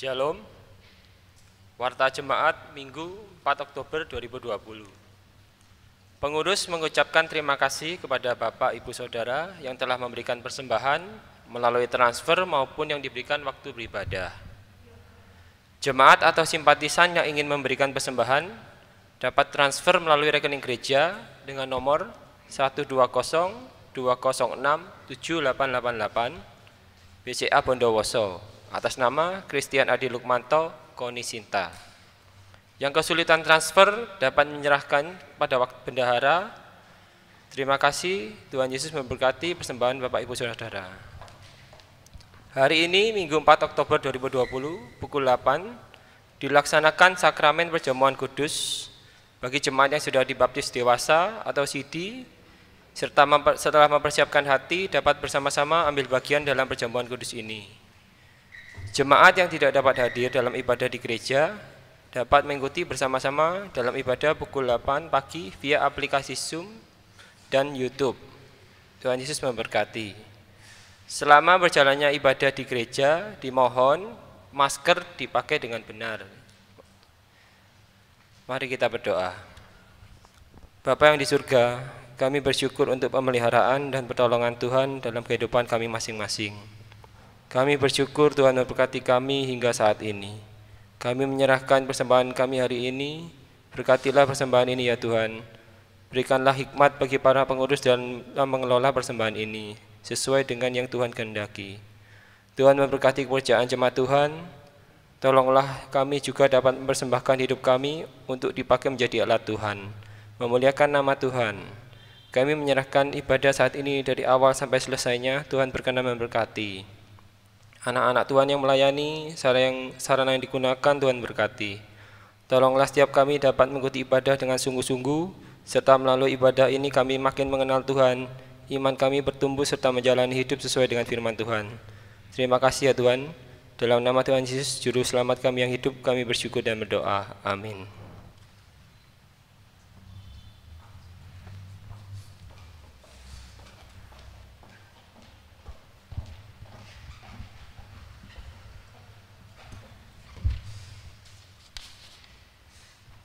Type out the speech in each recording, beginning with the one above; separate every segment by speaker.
Speaker 1: Shalom. Warta Jemaat Minggu 4 Oktober 2020. Pengurus mengucapkan terima kasih kepada Bapak Ibu Saudara yang telah memberikan persembahan melalui transfer maupun yang diberikan waktu beribadah. Jemaat atau simpatisan yang ingin memberikan persembahan dapat transfer melalui rekening gereja dengan nomor 12020067888 BCA Bondowoso atas nama Christian Adi Lukmanto Koni Sinta. Yang kesulitan transfer dapat menyerahkan pada waktu bendahara. Terima kasih, Tuhan Yesus memberkati persembahan Bapak Ibu Saudara. Hari ini Minggu 4 Oktober 2020 pukul 8 dilaksanakan sakramen perjamuan kudus bagi jemaat yang sudah dibaptis dewasa atau CD, serta setelah mempersiapkan hati dapat bersama-sama ambil bagian dalam perjamuan kudus ini. Jemaat yang tidak dapat hadir dalam ibadah di gereja dapat mengikuti bersama-sama dalam ibadah pukul 8 pagi via aplikasi Zoom dan YouTube. Tuhan Yesus memberkati. Selama berjalannya ibadah di gereja, dimohon masker dipakai dengan benar. Mari kita berdoa. Bapa yang di surga, kami bersyukur untuk pemeliharaan dan pertolongan Tuhan dalam kehidupan kami masing-masing. Kami bersyukur Tuhan memberkati kami hingga saat ini. Kami menyerahkan persembahan kami hari ini. Berkatilah persembahan ini ya Tuhan. Berikanlah hikmat bagi para pengurus dalam mengelola persembahan ini sesuai dengan yang Tuhan kehendaki. Tuhan memberkati pekerjaan jemaat Tuhan. Tolonglah kami juga dapat mempersembahkan hidup kami untuk dipakai menjadi alat Tuhan, memuliakan nama Tuhan. Kami menyerahkan ibadah saat ini dari awal sampai selesainya. Tuhan berkenan memberkati. Anak-anak Tuhan yang melayani, sarana yang digunakan Tuhan berkati. Tolonglah setiap kami dapat mengikuti ibadah dengan sungguh-sungguh, serta melalui ibadah ini kami makin mengenal Tuhan. Iman kami bertumbuh serta menjalani hidup sesuai dengan firman Tuhan. Terima kasih ya Tuhan. Dalam nama Tuhan Yesus, Juru Selamat kami yang hidup, kami bersyukur dan berdoa. Amin.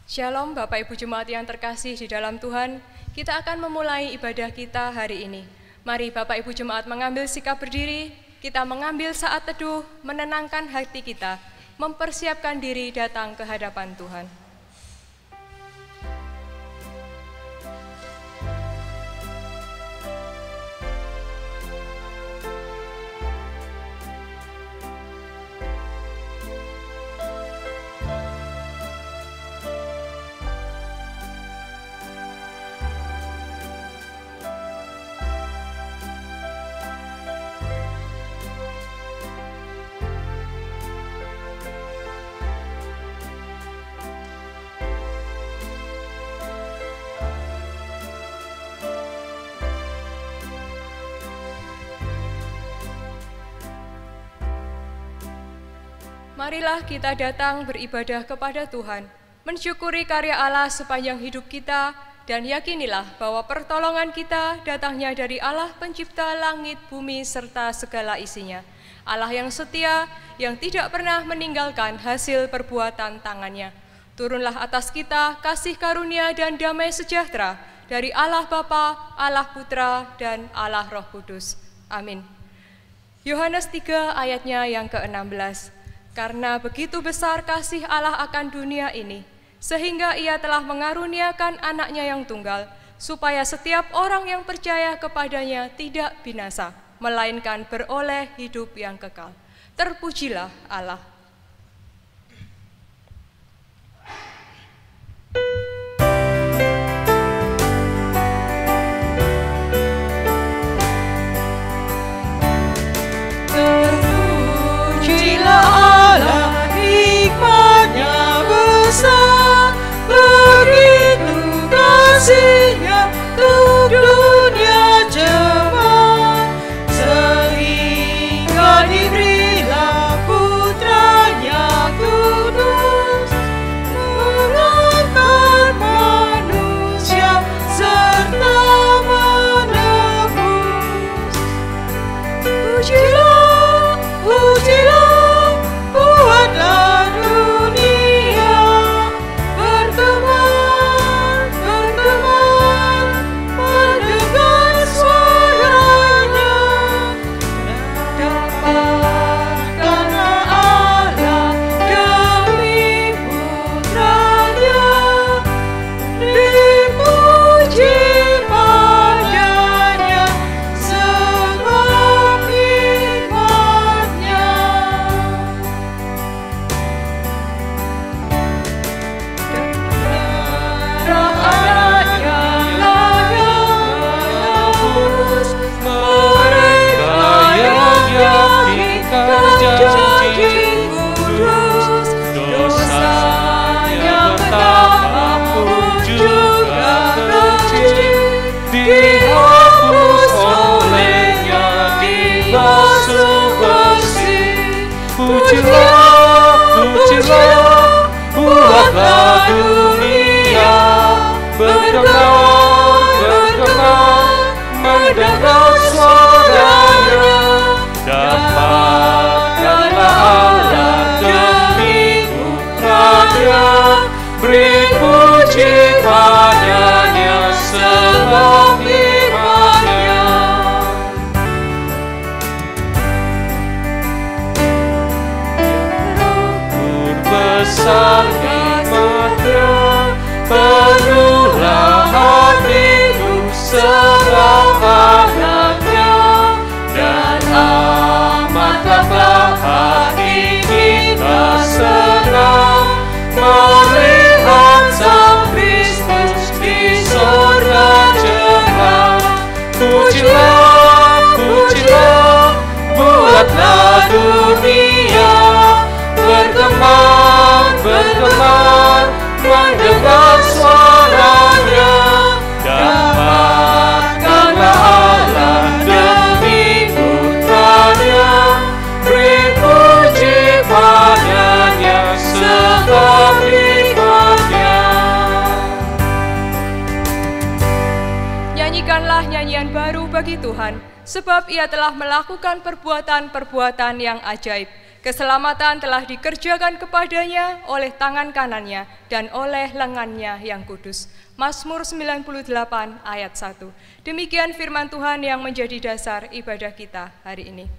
Speaker 2: Shalom Bapak Ibu Jemaat yang terkasih di dalam Tuhan, kita akan memulai ibadah kita hari ini. Mari Bapak Ibu Jemaat mengambil sikap berdiri, kita mengambil saat teduh, menenangkan hati kita, mempersiapkan diri datang ke hadapan Tuhan. Marilah kita datang beribadah kepada Tuhan, mensyukuri karya Allah sepanjang hidup kita, dan yakinilah bahwa pertolongan kita datangnya dari Allah pencipta langit, bumi, serta segala isinya. Allah yang setia, yang tidak pernah meninggalkan hasil perbuatan tangannya. Turunlah atas kita kasih karunia dan damai sejahtera dari Allah Bapa, Allah Putra, dan Allah Roh Kudus. Amin. Yohanes 3 ayatnya yang ke-16. Karena begitu besar kasih Allah akan dunia ini, sehingga Ia telah mengaruniakan anaknya yang tunggal, supaya setiap orang yang percaya kepadanya tidak binasa, melainkan beroleh hidup yang kekal. Terpujilah Allah.
Speaker 3: Begitu kasihnya untuk dunia jemaat, sehingga diberilah Putra pujilah, pujilah, buatlah dunia bergetar, bergetar, mendengar suaranya. Dapatkanlah Allah demi putranya, beri puji padanya selamanya. Besar nikmatnya, penuhlah hatiku serang anaknya, dan amatlah hati kita senang melihat Sang Kristus di sorga cerah. Pujilah, pujilah, buatlah dunia bergema, bergema, mendengar suaranya. Dapatkanlah Allah demi putranya, beri puji padanya selamanya.
Speaker 2: Nyanyikanlah nyanyian baru bagi Tuhan, sebab Ia telah melakukan perbuatan-perbuatan yang ajaib. Keselamatan telah dikerjakan kepadanya oleh tangan kanannya dan oleh lengannya yang kudus. Mazmur 98 ayat 1. Demikian firman Tuhan yang menjadi dasar ibadah kita hari ini.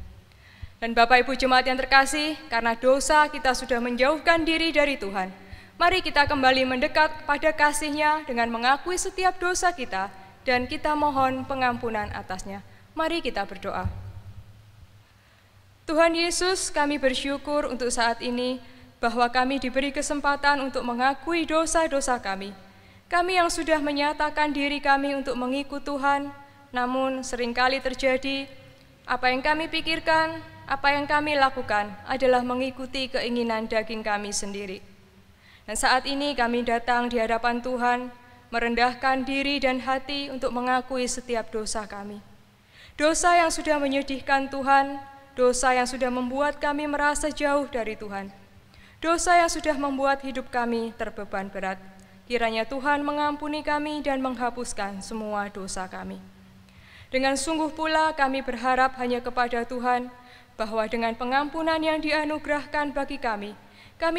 Speaker 2: Dan Bapak Ibu Jemaat yang terkasih, karena dosa kita sudah menjauhkan diri dari Tuhan, mari kita kembali mendekat pada kasih-Nya dengan mengakui setiap dosa kita dan kita mohon pengampunan atasnya. Mari kita berdoa. Tuhan Yesus, kami bersyukur untuk saat ini bahwa kami diberi kesempatan untuk mengakui dosa-dosa kami. Kami yang sudah menyatakan diri kami untuk mengikut Tuhan, namun seringkali terjadi apa yang kami pikirkan, apa yang kami lakukan adalah mengikuti keinginan daging kami sendiri. Dan saat ini kami datang di hadapan Tuhan, merendahkan diri dan hati untuk mengakui setiap dosa kami. Dosa yang sudah menyedihkan Tuhan, dosa yang sudah membuat kami merasa jauh dari Tuhan. Dosa yang sudah membuat hidup kami terbeban berat. Kiranya Tuhan mengampuni kami dan menghapuskan semua dosa kami. Dengan sungguh pula kami berharap hanya kepada Tuhan, bahwa dengan pengampunan yang dianugerahkan bagi kami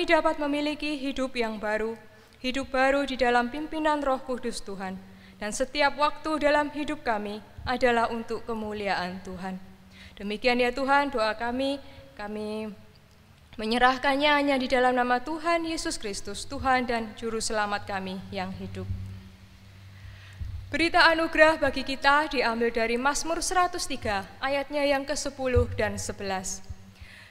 Speaker 2: dapat memiliki hidup yang baru, hidup baru di dalam pimpinan Roh Kudus Tuhan. Dan setiap waktu dalam hidup kami adalah untuk kemuliaan Tuhan. Demikian ya Tuhan, doa kami menyerahkannya hanya di dalam nama Tuhan Yesus Kristus, Tuhan dan Juru Selamat kami yang hidup. Berita anugerah bagi kita diambil dari Mazmur 103, ayatnya yang ke-10 dan 11.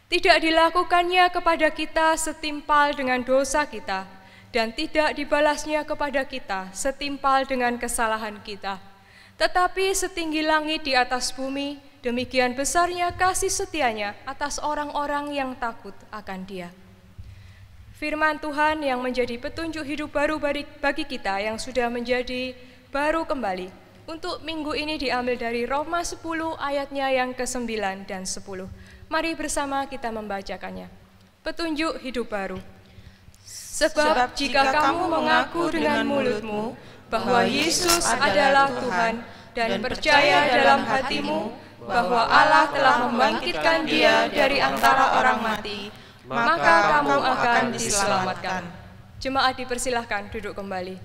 Speaker 2: Tidak dilakukannya kepada kita setimpal dengan dosa kita, dan tidak dibalasnya kepada kita setimpal dengan kesalahan kita. Tetapi setinggi langit di atas bumi, demikian besarnya kasih setianya atas orang-orang yang takut akan Dia. Firman Tuhan yang menjadi petunjuk hidup baru bagi kita yang sudah menjadi baru kembali. Untuk minggu ini diambil dari Roma 10 ayatnya yang ke-9 dan 10. Mari bersama kita membacakannya. Petunjuk hidup baru. Sebab jika kamu mengaku dengan mulutmu bahwa Yesus adalah Tuhan dan percaya dalam hatimu bahwa Allah telah membangkitkan Dia dari antara orang mati, maka kamu akan diselamatkan. Jemaat dipersilahkan duduk kembali.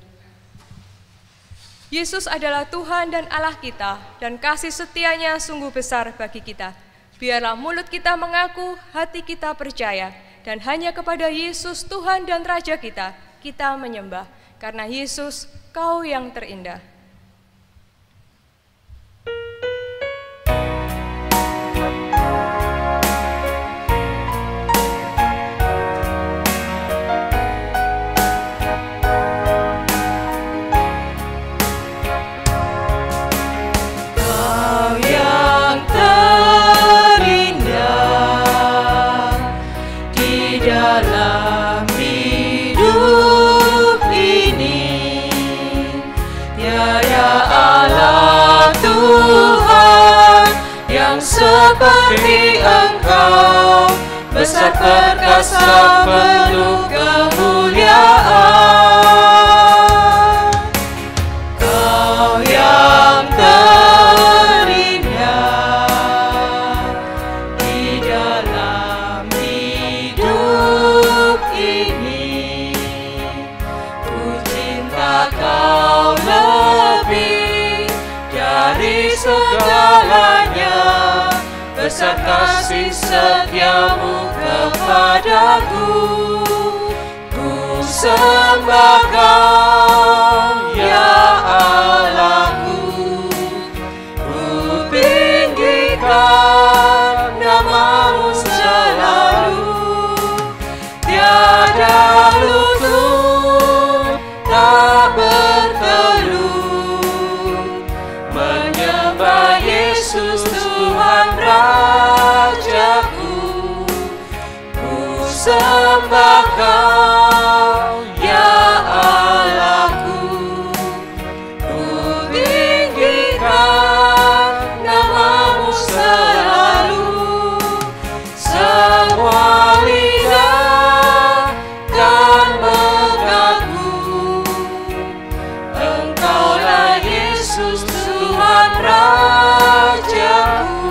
Speaker 2: Yesus adalah Tuhan dan Allah kita, dan kasih setianya sungguh besar bagi kita. Biarlah mulut kita mengaku, hati kita percaya, dan hanya kepada Yesus Tuhan dan Raja kita menyembah, karena Yesus, Kau yang terindah.
Speaker 3: Tiada besar perkasa penuh kemuliaan. Kau yang terindah di dalam hidup ini, ku cinta Kau lebih dari segalanya. Besar kasih setiamu kepadaku, ku sembah Kau ya Allahku, ku tinggikan nama-Mu selalu. Tiada lutut tak bertelut menyembah Yesus Tuhan Rajaku. Ku sembah Kau ya Allahku, ku tinggikan nama-Mu selalu. Semua lidah kan mengaku, Engkaulah Yesus Tuhan Rajaku.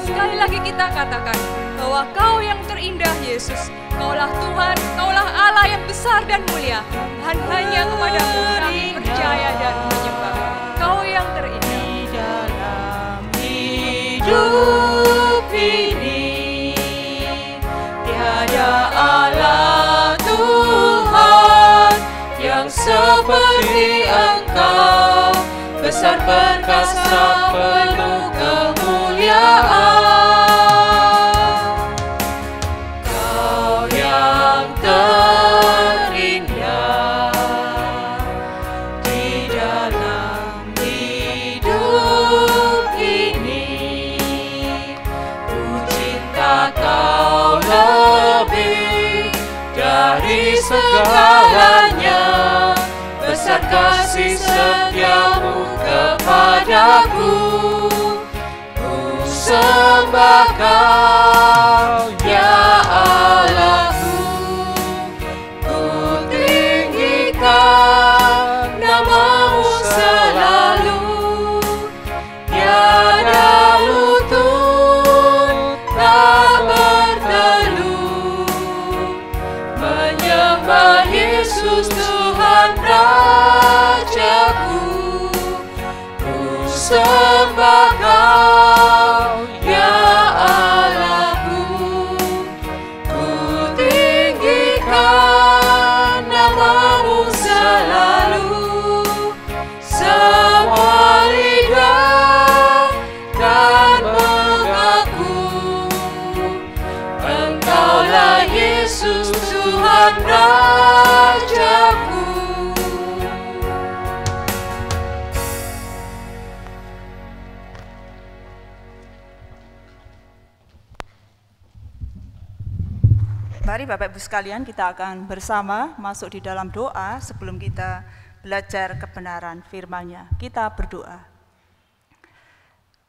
Speaker 2: Sekali lagi kita katakan bahwa Kau yang terindah Yesus, Kaulah Tuhan, Kaulah Allah yang besar dan mulia, dan hanya kepadamu kami percaya dan menyembah. Kau yang terindah.
Speaker 3: Di dalam hidup ini, tiada Allah Tuhan yang seperti Engkau, besar perkasa penuh kemuliaan. Kau yang terindah di dalam hidup ini, ku cinta Kau lebih dari segalanya. Besar kasih setiamu kepadaku, ku sembah Kau ya Allahku, ku tinggikan nama-Mu selalu. Tiada lutut tak bertelut menyembah Yesus Tuhan Rajaku. Ku sembah Kau ya Allahku, ku tinggikan nama-Mu selalu. Semua lidah kan mengaku, Engkaulah Yesus Tuhan Rajaku.
Speaker 4: Mari Bapak Ibu sekalian, kita akan bersama masuk di dalam doa sebelum kita belajar kebenaran firman-Nya. Kita berdoa.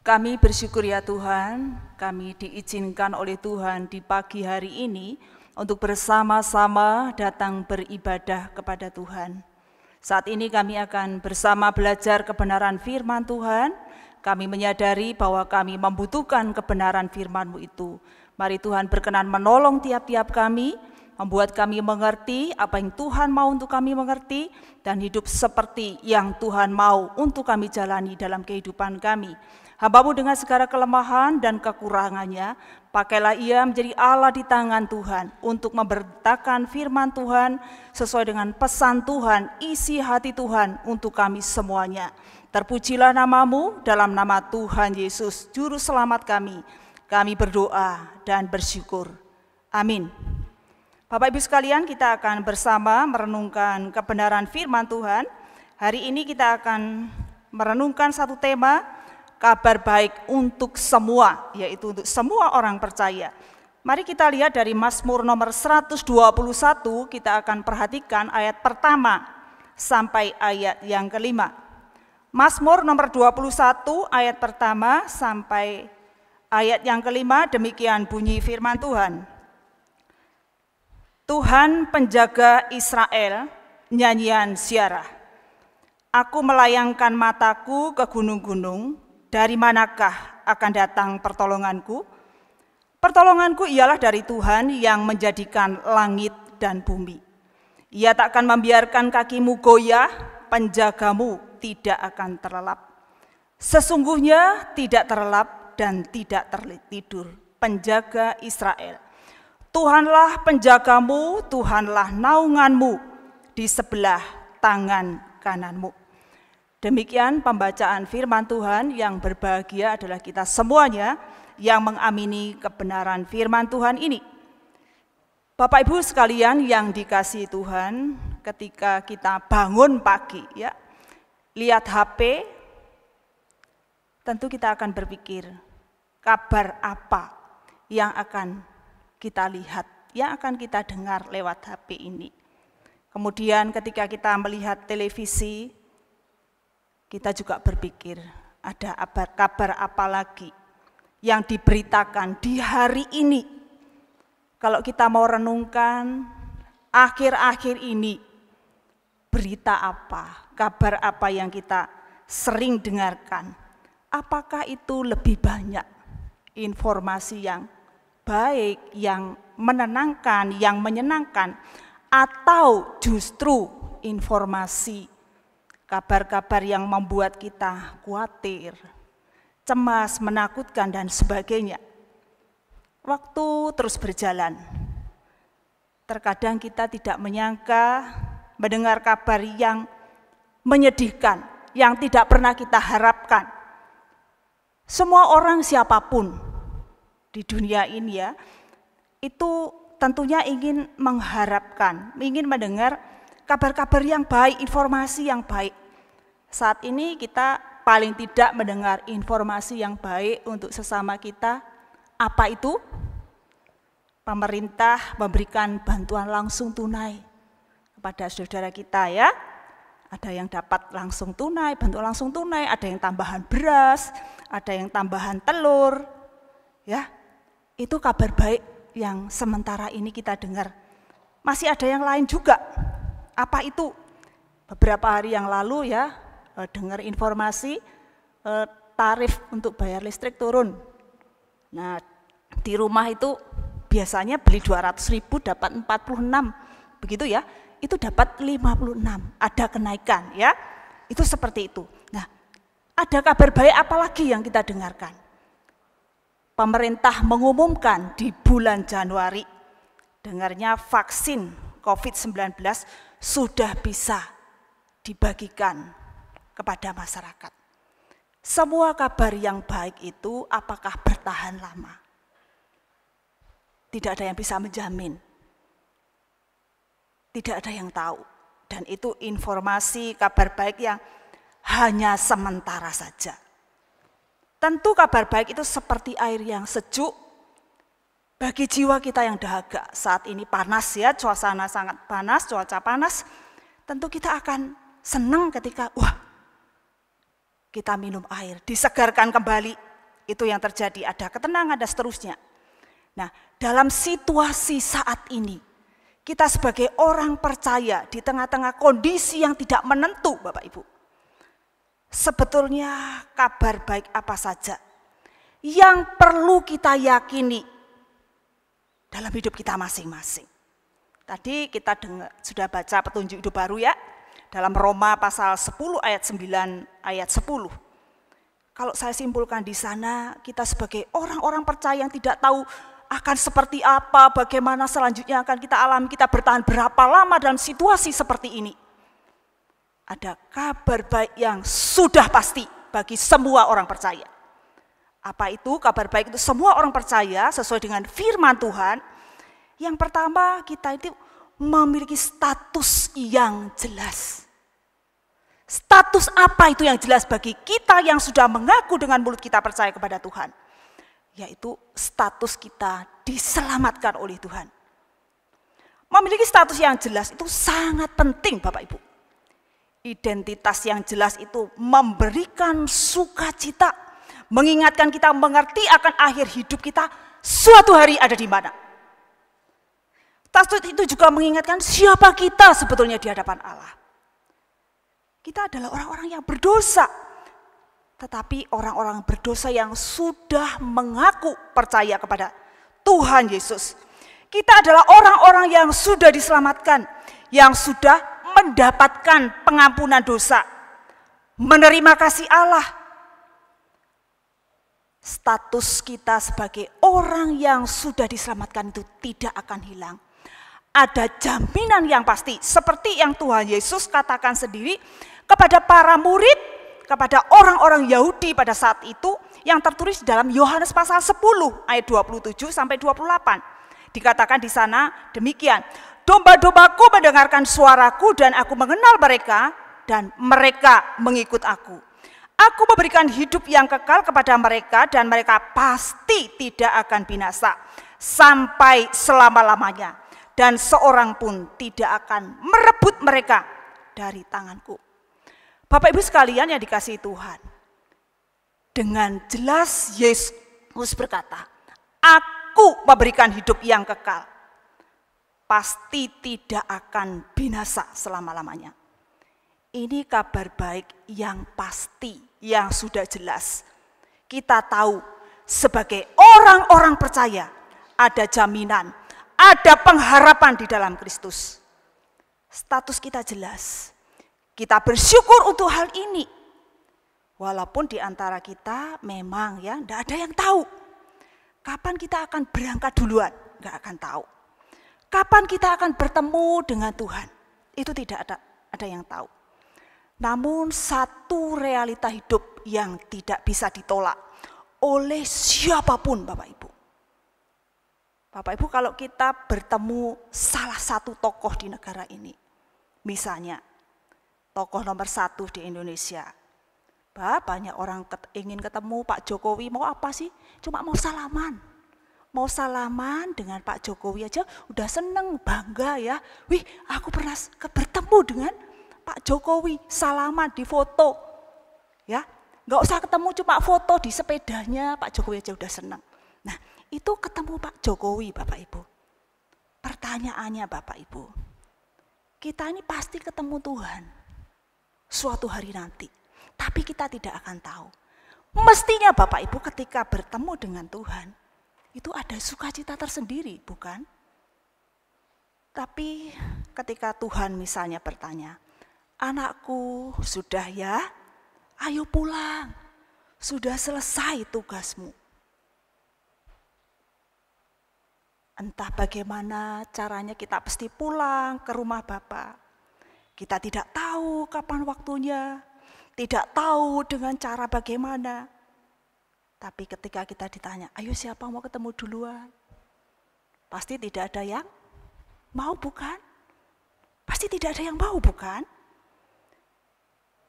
Speaker 4: Kami bersyukur ya Tuhan, kami diizinkan oleh Tuhan di pagi hari ini untuk bersama-sama datang beribadah kepada Tuhan. Saat ini kami akan bersama belajar kebenaran firman Tuhan. Kami menyadari bahwa kami membutuhkan kebenaran firman-Mu itu. Mari Tuhan berkenan menolong tiap-tiap kami, membuat kami mengerti apa yang Tuhan mau untuk kami mengerti, dan hidup seperti yang Tuhan mau untuk kami jalani dalam kehidupan kami. Hamba-Mu dengan segala kelemahan dan kekurangannya, pakailah ia menjadi Allah di tangan Tuhan untuk memberitakan firman Tuhan sesuai dengan pesan Tuhan, isi hati Tuhan untuk kami semuanya. Terpujilah nama-Mu dalam nama Tuhan Yesus, Juru Selamat kami. Kami berdoa dan bersyukur. Amin. Bapak Ibu sekalian, kita akan bersama merenungkan kebenaran firman Tuhan. Hari ini kita akan merenungkan satu tema, kabar baik untuk semua, yaitu untuk semua orang percaya. Mari kita lihat dari Mazmur nomor 121, kita akan perhatikan ayat pertama sampai ayat yang kelima. Mazmur nomor 21 ayat pertama sampai ayat yang kelima, demikian bunyi firman Tuhan. Tuhan penjaga Israel, nyanyian ziarah. Aku melayangkan mataku ke gunung-gunung, dari manakah akan datang pertolonganku? Pertolonganku ialah dari Tuhan yang menjadikan langit dan bumi. Ia tak akan membiarkan kakimu goyah, penjagamu tidak akan terlelap. Sesungguhnya tidak terlelap dan tidak tertidur, penjaga Israel. Tuhanlah penjagamu, Tuhanlah naunganmu di sebelah tangan kananmu. Demikian pembacaan firman Tuhan. Yang berbahagia adalah kita semuanya yang mengamini kebenaran firman Tuhan ini. Bapak Ibu sekalian yang dikasihi Tuhan, ketika kita bangun pagi ya, lihat HP, tentu kita akan berpikir kabar apa yang akan kita lihat, yang akan kita dengar lewat HP ini. Kemudian ketika kita melihat televisi, kita juga berpikir ada kabar apa lagi yang diberitakan di hari ini. Kalau kita mau renungkan akhir-akhir ini, berita apa, kabar apa yang kita sering dengarkan, apakah itu lebih banyak informasi yang baik, yang menenangkan, yang menyenangkan, atau justru informasi kabar-kabar yang membuat kita khawatir, cemas, menakutkan, dan sebagainya. Waktu terus berjalan. Terkadang kita tidak menyangka mendengar kabar yang menyedihkan, yang tidak pernah kita harapkan. Semua orang siapapun di dunia ini ya, itu tentunya ingin mengharapkan, ingin mendengar kabar-kabar yang baik, informasi yang baik. Saat ini kita paling tidak mendengar informasi yang baik untuk sesama kita. Apa itu? Pemerintah memberikan bantuan langsung tunai kepada saudara kita ya. Ada yang dapat langsung tunai, bantuan langsung tunai, ada yang tambahan beras, ada yang tambahan telur. Ya, itu kabar baik yang sementara ini kita dengar. Masih ada yang lain juga. Apa itu? Beberapa hari yang lalu ya, dengar informasi tarif untuk bayar listrik turun. Nah, di rumah itu biasanya beli 200.000 dapat 46, begitu ya. Itu dapat 56, ada kenaikan ya. Itu seperti itu. Nah, ada kabar baik apa lagi yang kita dengarkan? Pemerintah mengumumkan di bulan Januari, dengarnya vaksin COVID-19 sudah bisa dibagikan kepada masyarakat. Semua kabar yang baik itu apakah bertahan lama? Tidak ada yang bisa menjamin. Tidak ada yang tahu. Dan itu informasi kabar baik yang hanya sementara saja. Tentu kabar baik itu seperti air yang sejuk bagi jiwa kita yang dahaga. Saat ini panas ya, suasana sangat panas, cuaca panas. Tentu kita akan senang ketika kita minum air, disegarkan kembali. Itu yang terjadi, ada ketenangan dan seterusnya. Nah, dalam situasi saat ini, kita sebagai orang percaya di tengah-tengah kondisi yang tidak menentu, Bapak Ibu. Sebetulnya kabar baik apa saja yang perlu kita yakini dalam hidup kita masing-masing. Tadi kita sudah baca petunjuk hidup baru ya, dalam Roma pasal 10 ayat 9 ayat 10. Kalau saya simpulkan di sana, kita sebagai orang-orang percaya yang tidak tahu akan seperti apa, bagaimana selanjutnya akan kita alami, kita bertahan berapa lama dalam situasi seperti ini. Ada kabar baik yang sudah pasti bagi semua orang percaya. Apa itu kabar baik itu? Semua orang percaya sesuai dengan firman Tuhan. Yang pertama, kita itu memiliki status yang jelas. Status apa itu yang jelas bagi kita yang sudah mengaku dengan mulut kita percaya kepada Tuhan? Yaitu status kita diselamatkan oleh Tuhan. Memiliki status yang jelas itu sangat penting Bapak Ibu. Identitas yang jelas itu memberikan sukacita, mengingatkan kita mengerti akan akhir hidup kita suatu hari ada di mana. Status itu juga mengingatkan siapa kita sebetulnya di hadapan Allah. Kita adalah orang-orang yang berdosa. Tetapi orang-orang berdosa yang sudah mengaku percaya kepada Tuhan Yesus. Kita adalah orang-orang yang sudah diselamatkan, yang sudah mendapatkan pengampunan dosa, menerima kasih Allah. Status kita sebagai orang yang sudah diselamatkan itu tidak akan hilang. Ada jaminan yang pasti, seperti yang Tuhan Yesus katakan sendiri kepada para murid, kepada orang-orang Yahudi pada saat itu, yang tertulis dalam Yohanes pasal 10 ayat 27 sampai 28. Dikatakan di sana demikian, domba-dombaku mendengarkan suaraku dan aku mengenal mereka dan mereka mengikut aku. Aku memberikan hidup yang kekal kepada mereka dan mereka pasti tidak akan binasa sampai selama-lamanya. Dan seorang pun tidak akan merebut mereka dari tanganku. Bapak Ibu sekalian yang dikasihi Tuhan, dengan jelas Yesus berkata, aku memberikan hidup yang kekal, pasti tidak akan binasa selama-lamanya. Ini kabar baik yang pasti, yang sudah jelas. Kita tahu sebagai orang-orang percaya ada jaminan, ada pengharapan di dalam Kristus. Status kita jelas. Kita bersyukur untuk hal ini. Walaupun di antara kita memang ya tidak ada yang tahu. Kapan kita akan berangkat duluan? Enggak akan tahu. Kapan kita akan bertemu dengan Tuhan? Itu tidak ada yang tahu. Namun satu realita hidup yang tidak bisa ditolak oleh siapapun Bapak Ibu. Bapak Ibu, kalau kita bertemu salah satu tokoh di negara ini, misalnya tokoh nomor 1 di Indonesia, banyak orang ingin ketemu Pak Jokowi, mau apa sih? Cuma mau salaman. Mau salaman dengan Pak Jokowi aja udah seneng, bangga ya. Wih, aku pernah bertemu dengan Pak Jokowi, salaman, di foto. Ya, nggak usah ketemu, cuma foto di sepedanya Pak Jokowi aja udah seneng. Nah, itu ketemu Pak Jokowi Bapak Ibu. Pertanyaannya Bapak Ibu, kita ini pasti ketemu Tuhan suatu hari nanti. Tapi kita tidak akan tahu. Mestinya Bapak Ibu ketika bertemu dengan Tuhan, itu ada sukacita tersendiri, bukan? Tapi ketika Tuhan misalnya bertanya, anakku sudah ya, ayo pulang, sudah selesai tugasmu. Entah bagaimana caranya kita pasti pulang ke rumah Bapa. Kita tidak tahu kapan waktunya, tidak tahu dengan cara bagaimana. Tapi ketika kita ditanya, ayo siapa mau ketemu duluan? Pasti tidak ada yang mau, bukan? Pasti tidak ada yang mau, bukan?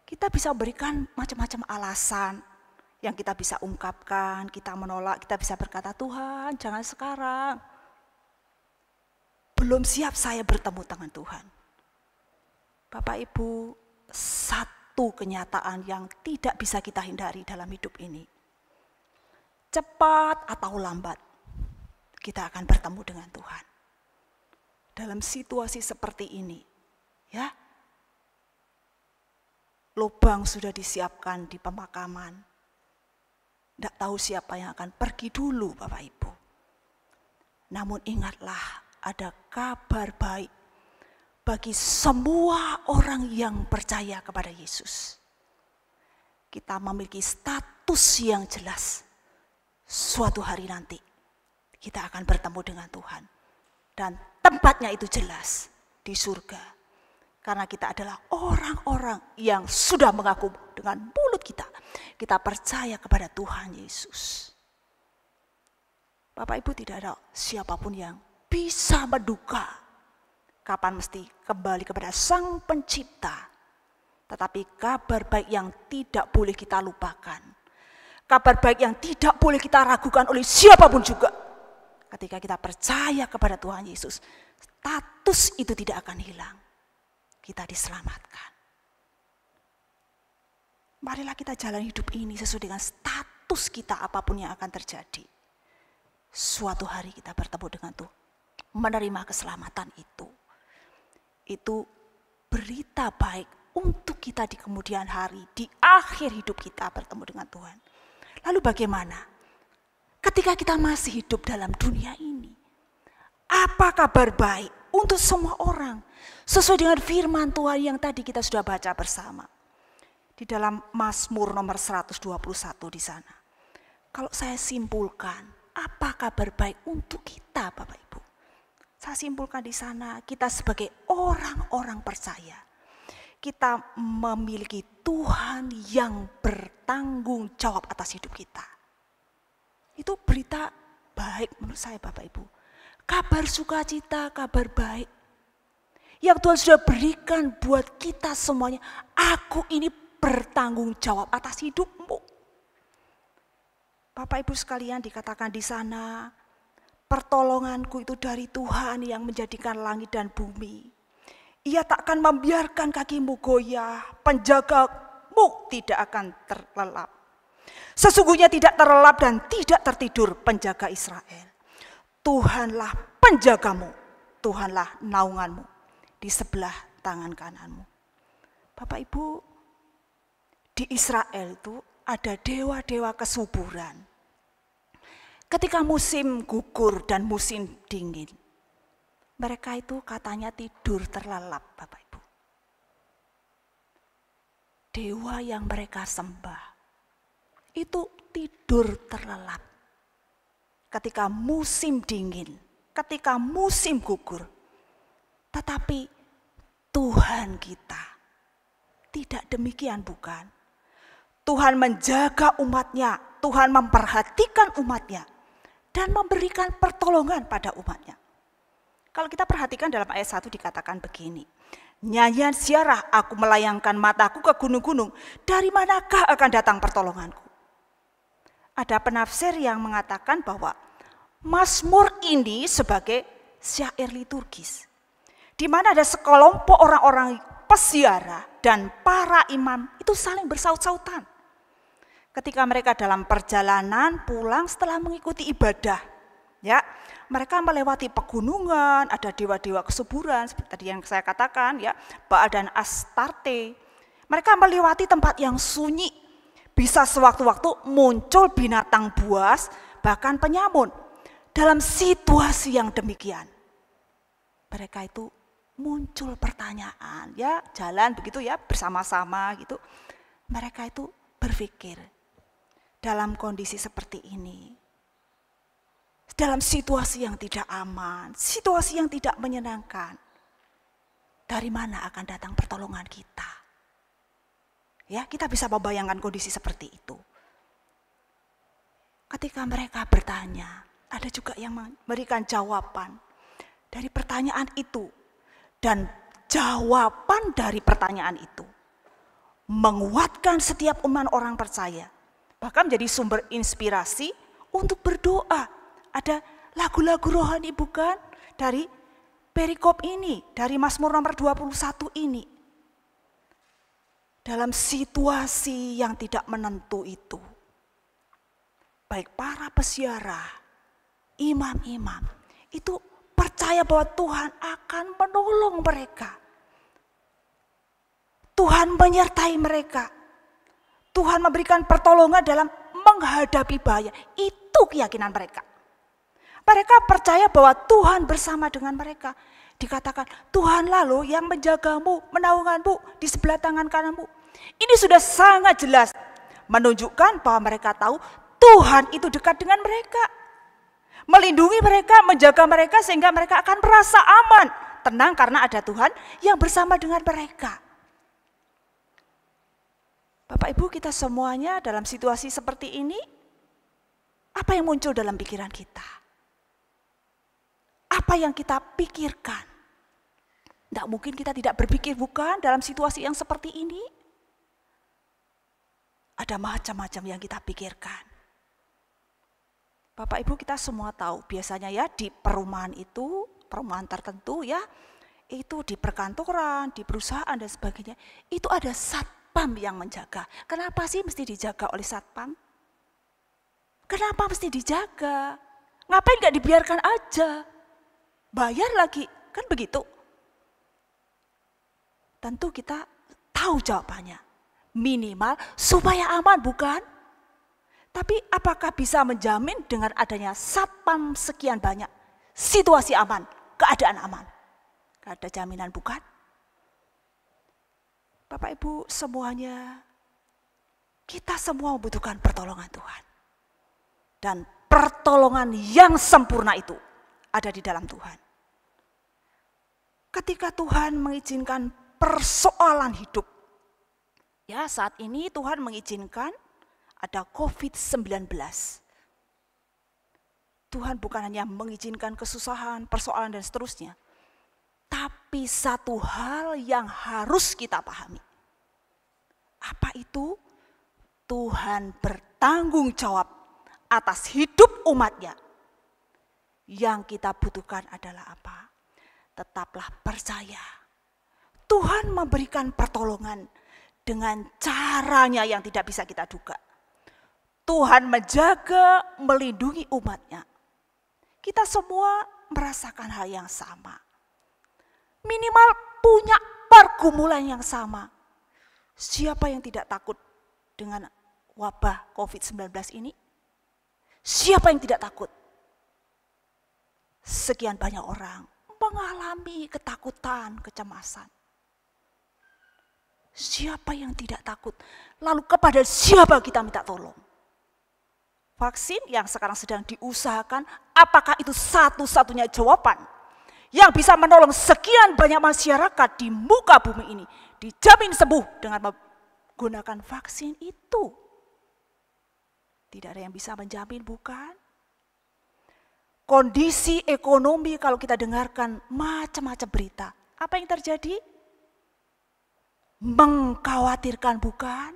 Speaker 4: Kita bisa berikan macam-macam alasan yang kita bisa ungkapkan, kita menolak, kita bisa berkata, Tuhan jangan sekarang. Belum siap saya bertemu dengan Tuhan. Bapak Ibu, satu kenyataan yang tidak bisa kita hindari dalam hidup ini. Cepat atau lambat, kita akan bertemu dengan Tuhan. Dalam situasi seperti ini, ya, lubang sudah disiapkan di pemakaman. Tidak tahu siapa yang akan pergi dulu Bapak Ibu. Namun ingatlah, ada kabar baik bagi semua orang yang percaya kepada Yesus. Kita memiliki status yang jelas. Suatu hari nanti kita akan bertemu dengan Tuhan. Dan tempatnya itu jelas di surga. Karena kita adalah orang-orang yang sudah mengaku dengan mulut kita. Kita percaya kepada Tuhan Yesus. Bapak Ibu, tidak ada siapapun yang bisa menduga kapan mesti kembali kepada Sang Pencipta. Tetapi kabar baik yang tidak boleh kita lupakan. Kabar baik yang tidak boleh kita ragukan oleh siapapun juga. Ketika kita percaya kepada Tuhan Yesus, status itu tidak akan hilang. Kita diselamatkan. Marilah kita jalan hidup ini sesuai dengan status kita apapun yang akan terjadi. Suatu hari kita bertemu dengan menerima keselamatan itu. Itu berita baik untuk kita di kemudian hari, di akhir hidup kita bertemu dengan Tuhan. Lalu bagaimana? Ketika kita masih hidup dalam dunia ini, apa kabar baik untuk semua orang? Sesuai dengan firman Tuhan yang tadi kita sudah baca bersama. Di dalam Mazmur nomor 121 di sana. Kalau saya simpulkan, apa kabar baik untuk kita Bapak Ibu? Saya simpulkan di sana, kita sebagai orang-orang percaya, kita memiliki Tuhan yang bertanggung jawab atas hidup kita. Itu berita baik menurut saya Bapak Ibu. Kabar sukacita, kabar baik. Yang Tuhan sudah berikan buat kita semuanya. Aku ini bertanggung jawab atas hidupmu. Bapak Ibu sekalian, dikatakan di sana, pertolonganku itu dari Tuhan yang menjadikan langit dan bumi. Ia tak akan membiarkan kakimu goyah, penjagamu tidak akan terlelap. Sesungguhnya tidak terlelap dan tidak tertidur penjaga Israel. Tuhanlah penjagamu, Tuhanlah naunganmu di sebelah tangan kananmu. Bapak Ibu, di Israel itu ada dewa-dewa kesuburan. Ketika musim gugur dan musim dingin, mereka itu katanya tidur terlelap, Bapak Ibu. Dewa yang mereka sembah itu tidur terlelap. Ketika musim dingin, ketika musim gugur. Tetapi Tuhan kita tidak demikian, bukan? Tuhan menjaga umatnya, Tuhan memperhatikan umatnya, dan memberikan pertolongan pada umatnya. Kalau kita perhatikan dalam ayat 1 dikatakan begini, nyanyian ziarah aku melayangkan mataku ke gunung-gunung, dari manakah akan datang pertolonganku? Ada penafsir yang mengatakan bahwa Mazmur ini sebagai syair liturgis, di mana ada sekelompok orang-orang peziarah dan para imam itu saling bersaut-sautan. Ketika mereka dalam perjalanan pulang setelah mengikuti ibadah, ya, mereka melewati pegunungan, ada dewa-dewa kesuburan seperti tadi yang saya katakan, ya, Baal dan Astarte. Mereka melewati tempat yang sunyi, bisa sewaktu-waktu muncul binatang buas, bahkan penyamun. Dalam situasi yang demikian, mereka itu muncul pertanyaan, ya, jalan begitu ya bersama-sama gitu. Mereka itu berpikir, dalam kondisi seperti ini, dalam situasi yang tidak aman, situasi yang tidak menyenangkan, dari mana akan datang pertolongan kita? Ya, kita bisa membayangkan kondisi seperti itu. Ketika mereka bertanya, ada juga yang memberikan jawaban dari pertanyaan itu. Dan jawaban dari pertanyaan itu menguatkan setiap umat orang percaya. Bahkan menjadi sumber inspirasi untuk berdoa. Ada lagu-lagu rohani bukan? Dari perikop ini, dari Mazmur nomor 21 ini. Dalam situasi yang tidak menentu itu, baik para peziarah, imam-imam, itu percaya bahwa Tuhan akan menolong mereka. Tuhan menyertai mereka. Tuhan memberikan pertolongan dalam menghadapi bahaya. Itu keyakinan mereka. Mereka percaya bahwa Tuhan bersama dengan mereka. Dikatakan, Tuhan lalu yang menjagamu, menaunganmu di sebelah tangan kananmu. Ini sudah sangat jelas menunjukkan bahwa mereka tahu Tuhan itu dekat dengan mereka. Melindungi mereka, menjaga mereka sehingga mereka akan merasa aman, tenang karena ada Tuhan yang bersama dengan mereka. Bapak Ibu, kita semuanya dalam situasi seperti ini, apa yang muncul dalam pikiran kita? Apa yang kita pikirkan? Tidak mungkin kita tidak berpikir, bukan, dalam situasi yang seperti ini? Ada macam-macam yang kita pikirkan. Bapak Ibu, kita semua tahu biasanya ya di perumahan itu, perumahan tertentu ya, itu di perkantoran, di perusahaan dan sebagainya, itu ada satpam yang menjaga. Kenapa sih mesti dijaga oleh satpam? Kenapa mesti dijaga? Ngapain gak dibiarkan aja? bayar lagi, kan begitu. Tentu kita tahu jawabannya. Minimal supaya aman, bukan? Tapi apakah bisa menjamin dengan adanya satpam sekian banyak, situasi aman, keadaan aman? Gak ada jaminan, bukan? Bapak Ibu semuanya, kita semua membutuhkan pertolongan Tuhan. Dan pertolongan yang sempurna itu ada di dalam Tuhan. Ketika Tuhan mengizinkan persoalan hidup, ya saat ini Tuhan mengizinkan ada COVID-19. Tuhan bukan hanya mengizinkan kesusahan, persoalan dan seterusnya. Tapi satu hal yang harus kita pahami. Apa itu? Tuhan bertanggung jawab atas hidup umatnya. Yang kita butuhkan adalah apa? Tetaplah percaya. Tuhan memberikan pertolongan dengan caranya yang tidak bisa kita duga. Tuhan menjaga, melindungi umatnya. Kita semua merasakan hal yang sama. Minimal punya pergumulan yang sama. Siapa yang tidak takut dengan wabah COVID-19 ini? Siapa yang tidak takut? Sekian banyak orang mengalami ketakutan, kecemasan. Siapa yang tidak takut? Lalu kepada siapa kita minta tolong? Vaksin yang sekarang sedang diusahakan, apakah itu satu-satunya jawaban yang bisa menolong sekian banyak masyarakat di muka bumi ini dijamin sembuh dengan menggunakan vaksin itu? Tidak ada yang bisa menjamin, bukan? Kondisi ekonomi kalau kita dengarkan macam-macam berita, apa yang terjadi? Mengkhawatirkan, bukan?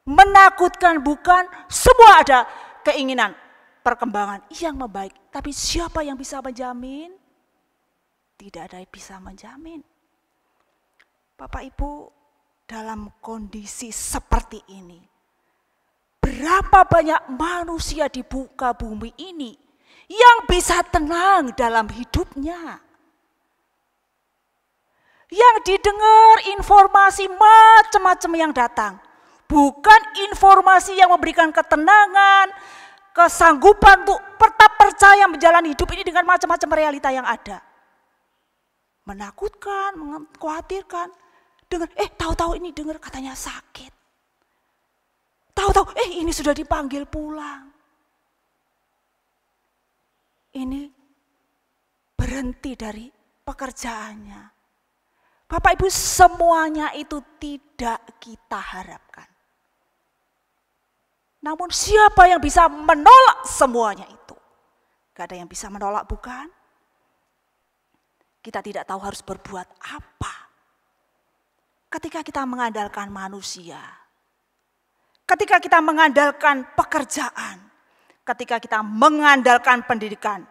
Speaker 4: Menakutkan, bukan? Semua ada keinginan perkembangan yang membaik. Tapi siapa yang bisa menjamin? Tidak ada yang bisa menjamin. Bapak Ibu, dalam kondisi seperti ini, berapa banyak manusia di muka bumi ini yang bisa tenang dalam hidupnya? Yang didengar informasi macam-macam yang datang. Bukan informasi yang memberikan ketenangan, kesanggupan untuk tetap percaya menjalani hidup ini dengan macam-macam realita yang ada. Menakutkan, mengkhawatirkan. Dengar, tahu-tahu ini dengar katanya sakit. Tahu-tahu, ini sudah dipanggil pulang. Ini berhenti dari pekerjaannya. Bapak Ibu, semuanya itu tidak kita harapkan. Namun siapa yang bisa menolak semuanya itu? Gak ada yang bisa menolak, bukan? Kita tidak tahu harus berbuat apa. Ketika kita mengandalkan manusia, ketika kita mengandalkan pekerjaan, ketika kita mengandalkan pendidikan,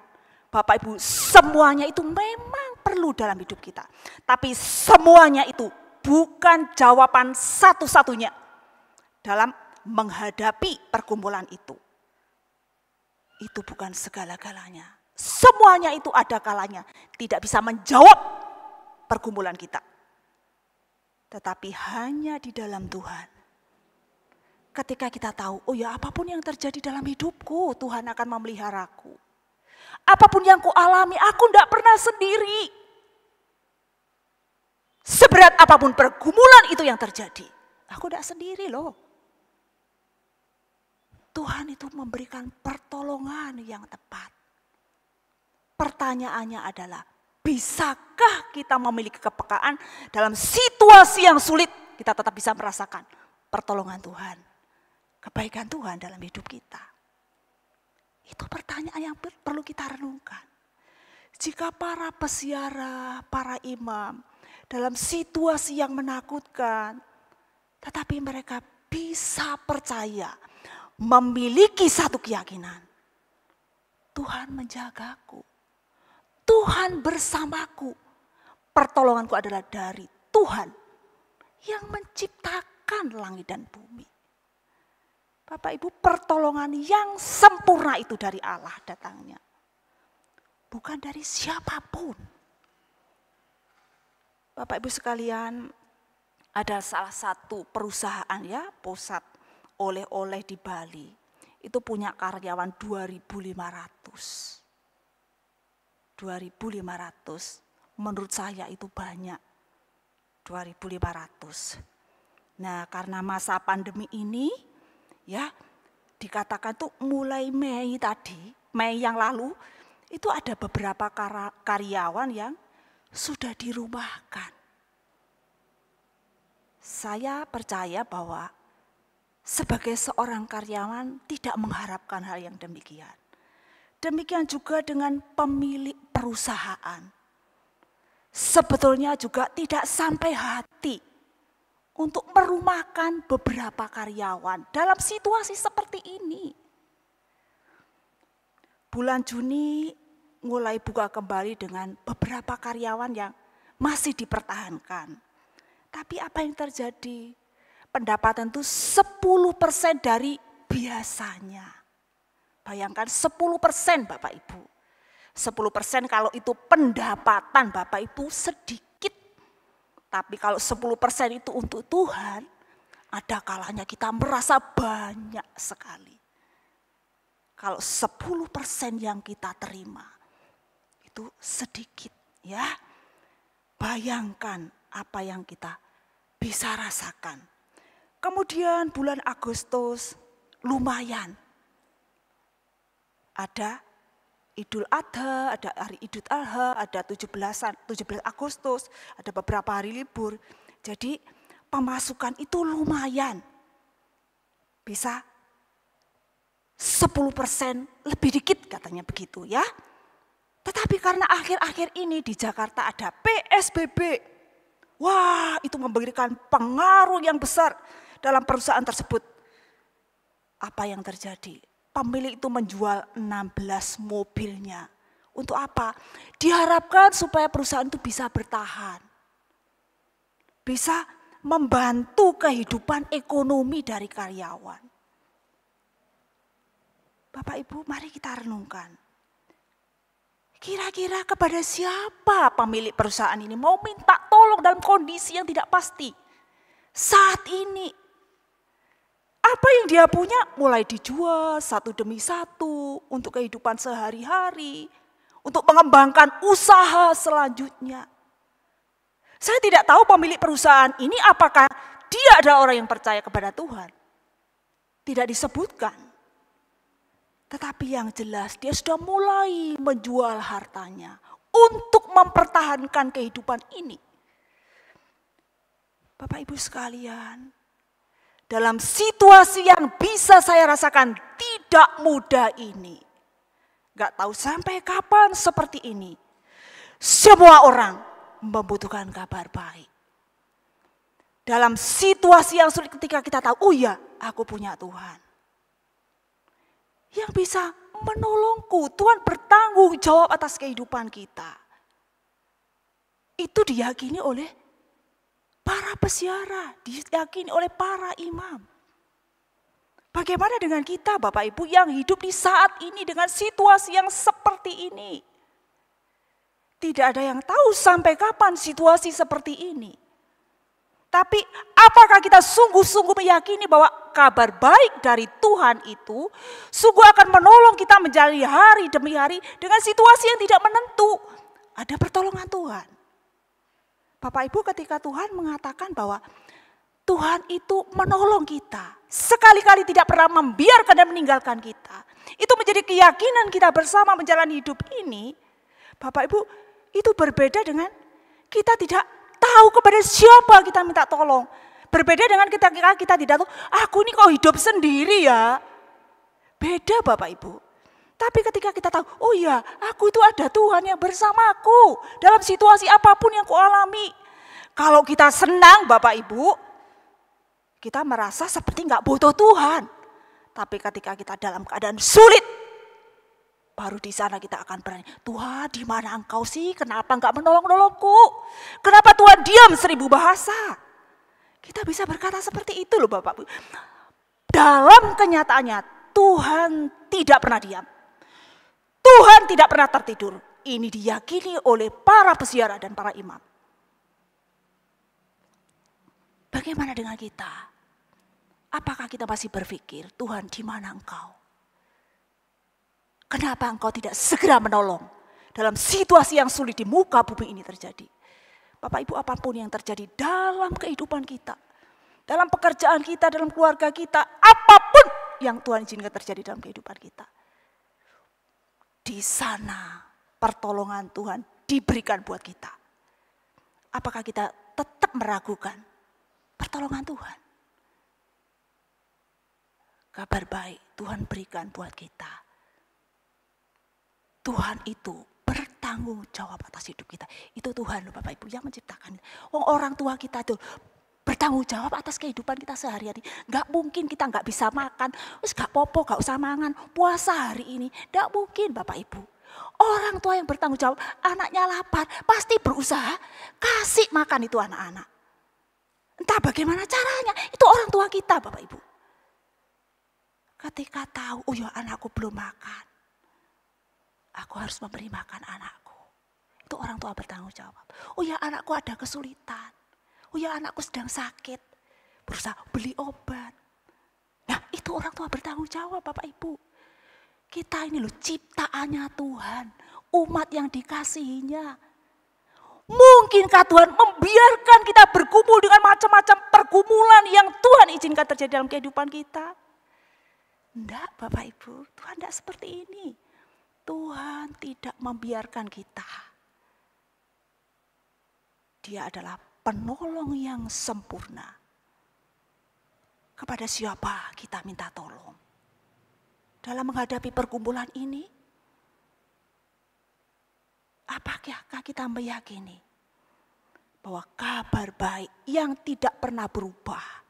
Speaker 4: Bapak Ibu, semuanya itu memang perlu dalam hidup kita. Tapi semuanya itu bukan jawaban satu-satunya dalam menghadapi pergumulan itu. Itu bukan segala-galanya. Semuanya itu ada kalanya tidak bisa menjawab pergumulan kita. Tetapi hanya di dalam Tuhan. Ketika kita tahu, apapun yang terjadi dalam hidupku, Tuhan akan memeliharaku. Apapun yang ku alami, aku tidak pernah sendiri. Seberat apapun pergumulan itu yang terjadi, aku tidak sendiri loh. Tuhan itu memberikan pertolongan yang tepat. Pertanyaannya adalah, bisakah kita memiliki kepekaan dalam situasi yang sulit, kita tetap bisa merasakan pertolongan Tuhan, kebaikan Tuhan dalam hidup kita? Itu pertanyaan yang perlu kita renungkan. Jika para pesiara, para imam dalam situasi yang menakutkan, tetapi mereka bisa percaya, memiliki satu keyakinan. Tuhan menjagaku. Tuhan bersamaku. Pertolonganku adalah dari Tuhan yang menciptakan langit dan bumi. Bapak Ibu, pertolongan yang sempurna itu dari Allah datangnya. bukan dari siapapun. Bapak Ibu sekalian, ada salah satu perusahaan ya, pusat oleh-oleh di Bali. Itu punya karyawan 2.500. 2.500, menurut saya itu banyak. 2.500. Nah, karena masa pandemi ini ya dikatakan tuh mulai Mei yang lalu itu ada beberapa karyawan yang sudah dirumahkan. Saya percaya bahwa sebagai seorang karyawan tidak mengharapkan hal yang demikian. Demikian juga dengan pemilik perusahaan. Sebetulnya juga tidak sampai hati untuk merumahkan beberapa karyawan dalam situasi seperti ini. Bulan Juni mulai buka kembali dengan beberapa karyawan yang masih dipertahankan. Tapi apa yang terjadi? Pendapatan itu 10% dari biasanya. Bayangkan 10% Bapak Ibu. 10% kalau itu pendapatan Bapak Ibu sedikit. Tapi kalau 10% itu untuk Tuhan, ada kalanya kita merasa banyak sekali. Kalau 10% yang kita terima, itu sedikit ya. Bayangkan apa yang kita bisa rasakan. Kemudian bulan Agustus lumayan. Ada Idul Adha, ada hari Idul Adha, ada 17 Agustus, ada beberapa hari libur. Jadi pemasukan itu lumayan. Bisa 10% lebih dikit katanya begitu ya. Tetapi karena akhir-akhir ini di Jakarta ada PSBB. Wah, itu memberikan pengaruh yang besar dalam perusahaan tersebut. Apa yang terjadi? Pemilik itu menjual 16 mobilnya. Untuk apa? Diharapkan supaya perusahaan itu bisa bertahan. Bisa membantu kehidupan ekonomi dari karyawan. Bapak Ibu, mari kita renungkan. Kira-kira kepada siapa pemilik perusahaan ini mau minta tolong dalam kondisi yang tidak pasti? Saat ini. Apa yang dia punya mulai dijual satu demi satu untuk kehidupan sehari-hari, untuk mengembangkan usaha selanjutnya. Saya tidak tahu pemilik perusahaan ini apakah dia adalah orang yang percaya kepada Tuhan. Tidak disebutkan. Tetapi yang jelas dia sudah mulai menjual hartanya untuk mempertahankan kehidupan ini. Bapak Ibu sekalian, dalam situasi yang bisa saya rasakan tidak mudah ini. Gak tahu sampai kapan seperti ini. Semua orang membutuhkan kabar baik. Dalam situasi yang sulit ketika kita tahu, oh ya aku punya Tuhan. Yang bisa menolongku, Tuhan bertanggung jawab atas kehidupan kita. Itu diyakini oleh para peziarah, diyakini oleh para imam. Bagaimana dengan kita Bapak Ibu yang hidup di saat ini dengan situasi yang seperti ini? Tidak ada yang tahu sampai kapan situasi seperti ini. Tapi apakah kita sungguh-sungguh meyakini bahwa kabar baik dari Tuhan itu sungguh akan menolong kita menjalani hari demi hari dengan situasi yang tidak menentu? Ada pertolongan Tuhan. Bapak Ibu, ketika Tuhan mengatakan bahwa Tuhan itu menolong kita, sekali-kali tidak pernah membiarkan dan meninggalkan kita. Itu menjadi keyakinan kita bersama menjalani hidup ini. Bapak Ibu, itu berbeda dengan kita tidak tahu kepada siapa kita minta tolong. Berbeda dengan kita tidak tahu, aku ini kok hidup sendiri ya. Beda Bapak Ibu. Tapi ketika kita tahu, oh ya aku itu ada Tuhan yang bersamaku dalam situasi apapun yang kualami. Kalau kita senang Bapak Ibu, kita merasa seperti gak butuh Tuhan. Tapi ketika kita dalam keadaan sulit, baru di sana kita akan berani, Tuhan di mana Engkau sih? Kenapa enggak menolong-nolongku? Kenapa Tuhan diam 1000 bahasa? Kita bisa berkata seperti itu loh Bapak. Dalam kenyataannya Tuhan tidak pernah diam. Tuhan tidak pernah tertidur. ini diyakini oleh para peziarah dan para imam. Bagaimana dengan kita? Apakah kita masih berpikir, Tuhan di mana Engkau? Kenapa Engkau tidak segera menolong dalam situasi yang sulit di muka bumi ini terjadi? Bapak Ibu, apapun yang terjadi dalam kehidupan kita, dalam pekerjaan kita, dalam keluarga kita, apapun yang Tuhan izinkan terjadi dalam kehidupan kita, di sana pertolongan Tuhan diberikan buat kita. Apakah kita tetap meragukan pertolongan Tuhan? Kabar baik Tuhan berikan buat kita. Tuhan itu bertanggung jawab atas hidup kita. Itu Tuhan loh Bapak Ibu yang menciptakan. Orang tua kita itu bertanggung jawab atas kehidupan kita sehari-hari. Gak mungkin kita gak bisa makan, terus gak popo, gak usah mangan, puasa hari ini. Gak mungkin Bapak Ibu. Orang tua yang bertanggung jawab, anaknya lapar, pasti berusaha kasih makan itu anak-anak. Entah bagaimana caranya, itu orang tua kita Bapak Ibu. Ketika tahu, oh ya anakku belum makan, aku harus memberi makan anakku. Itu orang tua bertanggung jawab. Oh ya anakku ada kesulitan. Oh ya anakku sedang sakit. Berusaha beli obat. Nah itu orang tua bertanggung jawab Bapak Ibu. Kita ini loh ciptaannya Tuhan. Umat yang dikasihinya. Mungkinkah Tuhan membiarkan kita bergumul dengan macam-macam pergumulan yang Tuhan izinkan terjadi dalam kehidupan kita? Enggak Bapak Ibu, Tuhan enggak seperti ini. Tuhan tidak membiarkan kita. Dia adalah penolong yang sempurna. Kepada siapa kita minta tolong? Dalam menghadapi pergumulan ini, apakah kita meyakini bahwa kabar baik yang tidak pernah berubah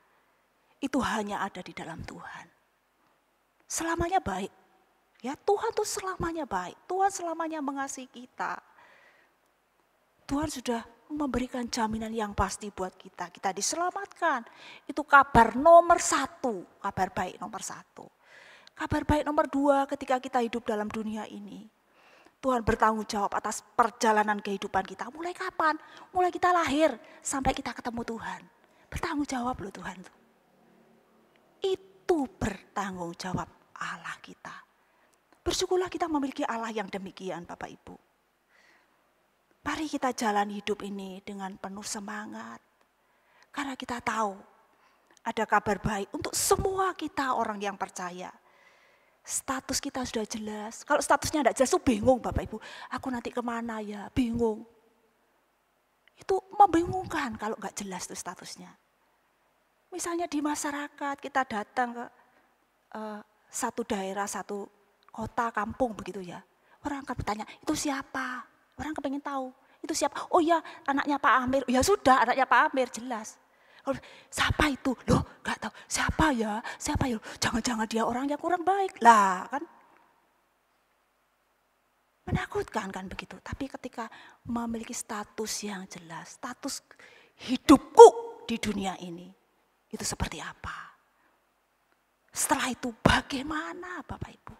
Speaker 4: itu hanya ada di dalam Tuhan? Selamanya baik. Ya Tuhan tuh selamanya baik. Tuhan selamanya mengasihi kita. Tuhan sudah memberikan jaminan yang pasti buat kita. Kita diselamatkan. Itu kabar nomor 1. Kabar baik nomor 1. Kabar baik nomor 2 ketika kita hidup dalam dunia ini. Tuhan bertanggung jawab atas perjalanan kehidupan kita. Mulai kapan? Mulai kita lahir sampai kita ketemu Tuhan. Bertanggung jawab loh Tuhan. Itu bertanggung jawab Allah kita. Bersyukurlah kita memiliki Allah yang demikian Bapak Ibu. Mari kita jalani hidup ini dengan penuh semangat. Karena kita tahu ada kabar baik untuk semua kita orang yang percaya. Status kita sudah jelas. Kalau statusnya tidak jelas, itu bingung Bapak Ibu. Aku nanti kemana ya? Bingung. Itu membingungkan kalau nggak jelas itu statusnya. Misalnya di masyarakat kita datang ke satu daerah, satu kota, kampung begitu ya. Orang akan bertanya, itu siapa? Orang kepengen tahu, itu siapa? Oh ya anaknya Pak Amir. Ya sudah anaknya Pak Amir, jelas. Siapa itu? Loh gak tahu, siapa ya? Siapa ya? Jangan-jangan dia orang yang kurang baik. Lah kan. Menakutkan kan begitu. Tapi ketika memiliki status yang jelas, status hidupku di dunia ini, itu seperti apa? Setelah itu bagaimana Bapak Ibu?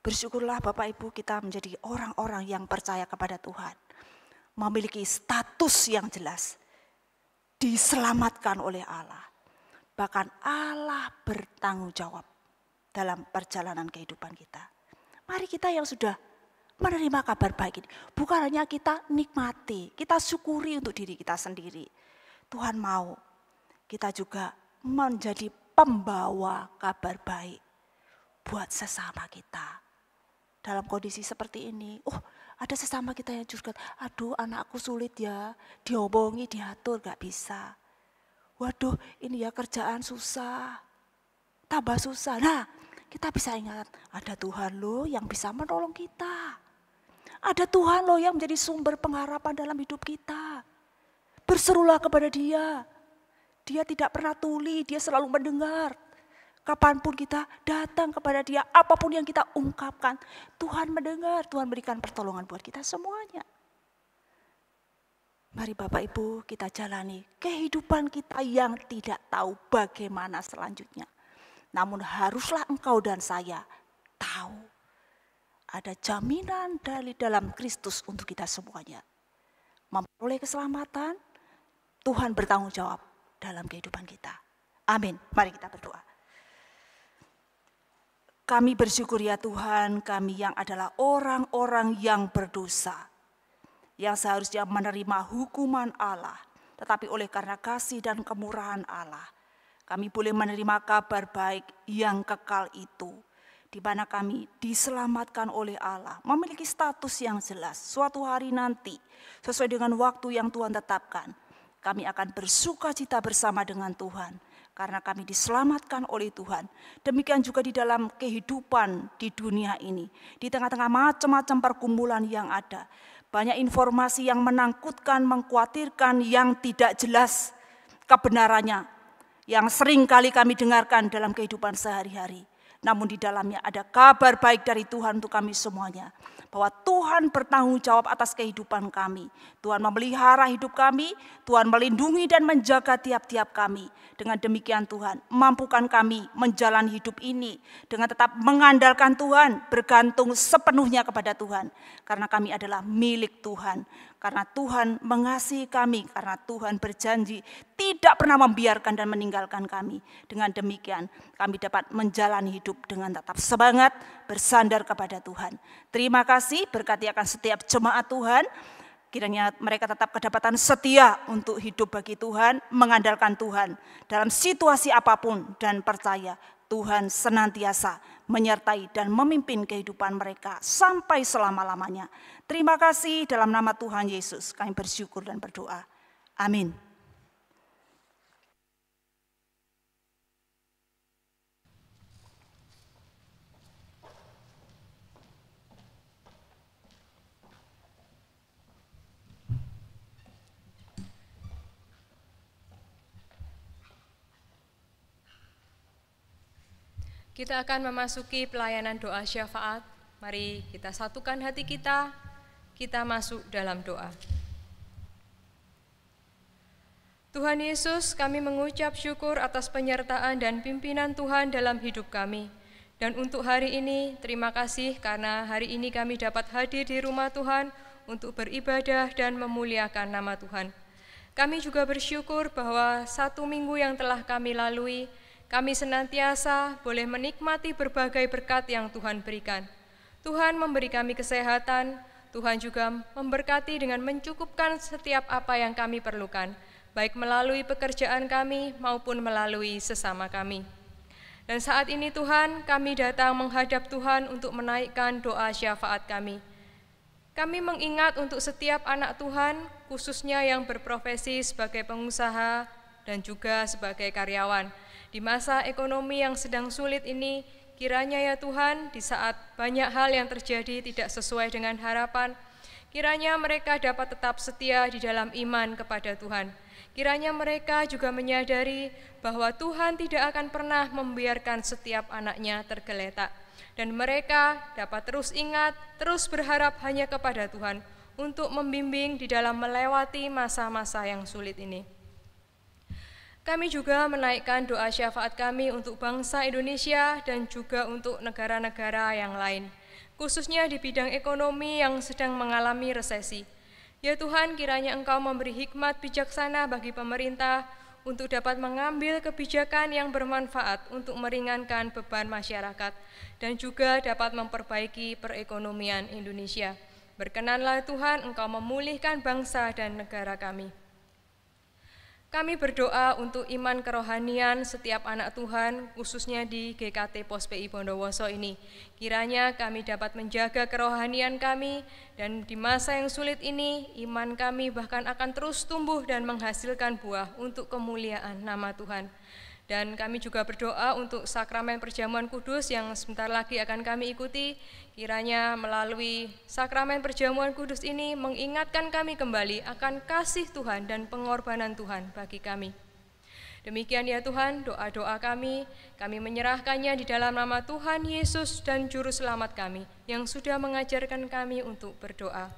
Speaker 4: Bersyukurlah Bapak Ibu kita menjadi orang-orang yang percaya kepada Tuhan. Memiliki status yang jelas. Diselamatkan oleh Allah. Bahkan Allah bertanggung jawab dalam perjalanan kehidupan kita. Mari kita yang sudah menerima kabar baik ini. Bukan hanya kita nikmati, kita syukuri untuk diri kita sendiri. Tuhan mau kita juga menjadi pembawa kabar baik buat sesama kita. Dalam kondisi seperti ini, ada sesama kita yang curhat, aduh anakku sulit ya, diobongi, diatur, gak bisa. Waduh ini ya kerjaan susah, tambah susah. Nah kita bisa ingat, ada Tuhan loh yang bisa menolong kita. Ada Tuhan loh yang menjadi sumber pengharapan dalam hidup kita. Berserulah kepada Dia. Dia tidak pernah tuli, Dia selalu mendengar. Kapanpun kita datang kepada Dia, apapun yang kita ungkapkan, Tuhan mendengar, Tuhan berikan pertolongan buat kita semuanya. Mari Bapak Ibu kita jalani kehidupan kita yang tidak tahu bagaimana selanjutnya. Namun haruslah engkau dan saya tahu ada jaminan dari dalam Kristus untuk kita semuanya. Memperoleh keselamatan, Tuhan bertanggung jawab dalam kehidupan kita. Amin. Mari kita berdoa. Kami bersyukur ya Tuhan, kami yang adalah orang-orang yang berdosa, yang seharusnya menerima hukuman Allah, tetapi oleh karena kasih dan kemurahan Allah, kami boleh menerima kabar baik yang kekal itu, di mana kami diselamatkan oleh Allah, memiliki status yang jelas. Suatu hari nanti, sesuai dengan waktu yang Tuhan tetapkan, kami akan bersukacita bersama dengan Tuhan, karena kami diselamatkan oleh Tuhan. Demikian juga di dalam kehidupan di dunia ini, di tengah-tengah macam-macam pergumulan yang ada, banyak informasi yang menakutkan, mengkhawatirkan, yang tidak jelas kebenarannya, yang sering kali kami dengarkan dalam kehidupan sehari-hari. Namun di dalamnya ada kabar baik dari Tuhan untuk kami semuanya, bahwa Tuhan bertanggung jawab atas kehidupan kami. Tuhan memelihara hidup kami, Tuhan melindungi dan menjaga tiap-tiap kami. Dengan demikian Tuhan mampukan kami menjalani hidup ini dengan tetap mengandalkan Tuhan, bergantung sepenuhnya kepada Tuhan. Karena kami adalah milik Tuhan, karena Tuhan mengasihi kami, karena Tuhan berjanji tidak pernah membiarkan dan meninggalkan kami. Dengan demikian kami dapat menjalani hidup dengan tetap semangat, bersandar kepada Tuhan. Terima kasih, berkati akan setiap jemaat Tuhan. Kiranya mereka tetap kedapatan setia untuk hidup bagi Tuhan, mengandalkan Tuhan dalam situasi apapun, dan percaya Tuhan senantiasa menyertai dan memimpin kehidupan mereka sampai selama-lamanya. Terima kasih, dalam nama Tuhan Yesus kami bersyukur dan berdoa. Amin.
Speaker 2: Kita akan memasuki pelayanan doa syafaat. Mari kita satukan hati kita masuk dalam doa. Tuhan Yesus, kami mengucap syukur atas penyertaan dan pimpinan Tuhan dalam hidup kami. Dan untuk hari ini, terima kasih karena hari ini kami dapat hadir di rumah Tuhan untuk beribadah dan memuliakan nama Tuhan. Kami juga bersyukur bahwa 1 minggu yang telah kami lalui, kami senantiasa boleh menikmati berbagai berkat yang Tuhan berikan. Tuhan memberi kami kesehatan, Tuhan juga memberkati dengan mencukupkan setiap apa yang kami perlukan, baik melalui pekerjaan kami maupun melalui sesama kami. Dan saat ini Tuhan, kami datang menghadap Tuhan untuk menaikkan doa syafaat kami. Kami mengingat untuk setiap anak Tuhan, khususnya yang berprofesi sebagai pengusaha dan juga sebagai karyawan. Di masa ekonomi yang sedang sulit ini, kiranya ya Tuhan, di saat banyak hal yang terjadi tidak sesuai dengan harapan, kiranya mereka dapat tetap setia di dalam iman kepada Tuhan. Kiranya mereka juga menyadari bahwa Tuhan tidak akan pernah membiarkan setiap anaknya tergeletak. Dan mereka dapat terus ingat, terus berharap hanya kepada Tuhan untuk membimbing di dalam melewati masa-masa yang sulit ini. Kami juga menaikkan doa syafaat kami untuk bangsa Indonesia dan juga untuk negara-negara yang lain, khususnya di bidang ekonomi yang sedang mengalami resesi. Ya Tuhan, kiranya Engkau memberi hikmat bijaksana bagi pemerintah untuk dapat mengambil kebijakan yang bermanfaat untuk meringankan beban masyarakat dan juga dapat memperbaiki perekonomian Indonesia. Berkenanlah Tuhan, Engkau memulihkan bangsa dan negara kami. Kami berdoa untuk iman kerohanian setiap anak Tuhan, khususnya di GKT Pos PI Bondowoso ini. Kiranya kami dapat menjaga kerohanian kami, dan di masa yang sulit ini, iman kami bahkan akan terus tumbuh dan menghasilkan buah untuk kemuliaan nama Tuhan. Dan kami juga berdoa untuk sakramen perjamuan kudus yang sebentar lagi akan kami ikuti. Kiranya melalui sakramen perjamuan kudus ini mengingatkan kami kembali akan kasih Tuhan dan pengorbanan Tuhan bagi kami. Demikian ya Tuhan, doa-doa kami menyerahkannya di dalam nama Tuhan Yesus dan Juru Selamat kami yang sudah mengajarkan kami untuk berdoa.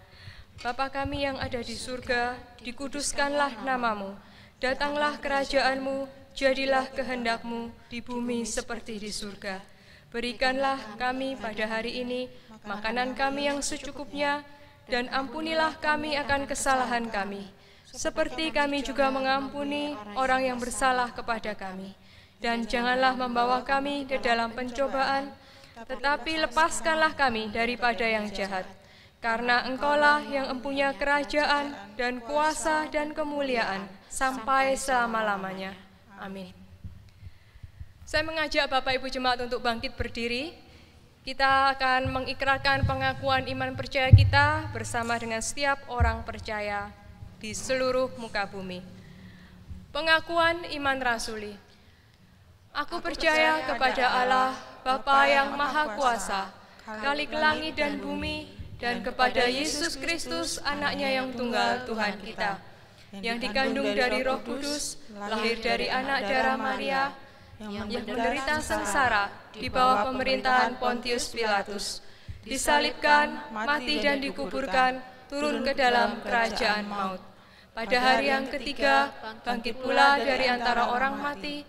Speaker 2: Bapa kami yang ada di surga, dikuduskanlah namamu, datanglah kerajaan-Mu, jadilah kehendak-Mu di bumi seperti di surga. Berikanlah kami pada hari ini makanan kami yang secukupnya, dan ampunilah kami akan kesalahan kami, seperti kami juga mengampuni orang yang bersalah kepada kami. Dan janganlah membawa kami ke dalam pencobaan, tetapi lepaskanlah kami daripada yang jahat. Karena Engkaulah yang mempunyai kerajaan dan kuasa dan kemuliaan sampai selama-lamanya. Amin. Saya mengajak Bapak Ibu Jemaat untuk bangkit berdiri. Kita akan mengikrarkan pengakuan iman percaya kita bersama dengan setiap orang percaya di seluruh muka bumi. Pengakuan iman rasuli. Aku percaya kepada Allah, Bapa yang Maha Kuasa, Khalik langit dan bumi, dan kepada Yesus Kristus, Anaknya yang tunggal Tuhan kita, yang dikandung dari Roh Kudus, lahir dari anak darah Maria, yang menderita sengsara di bawah pemerintahan Pontius Pilatus, disalibkan, mati dan dikuburkan, turun ke dalam kerajaan maut. Pada hari yang ketiga, bangkit pula dari antara orang mati,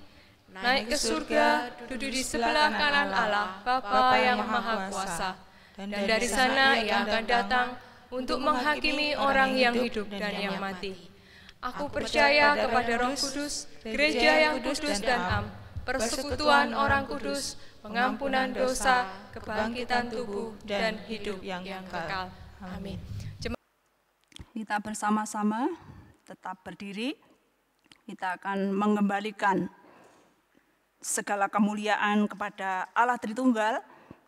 Speaker 2: naik ke surga, duduk di sebelah kanan Allah, Bapa yang Maha Kuasa. Dan dari sana Ia akan datang untuk menghakimi orang yang hidup dan yang mati. Aku percaya kepada Roh Kudus, gereja yang kudus dan am, persekutuan orang kudus, pengampunan dosa, kebangkitan tubuh, dan hidup yang kekal. Amin.
Speaker 4: Kita bersama-sama tetap berdiri. Kita akan mengembalikan segala kemuliaan kepada Allah Tritunggal.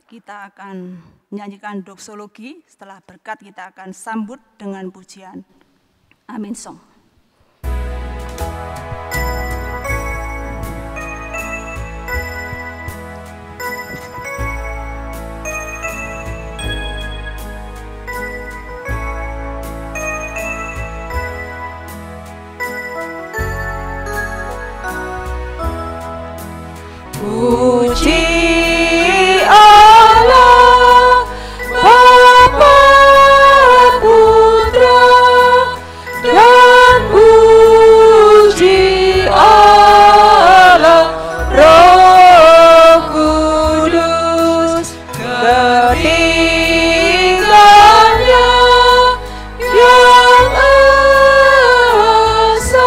Speaker 4: Kita akan menyanyikan doksologi. Setelah berkat kita akan sambut dengan pujian. Amin song.
Speaker 3: Puji Allah, Bapa, Putra, dan puji Allah, Roh Kudus, ketinggalannya yang asa.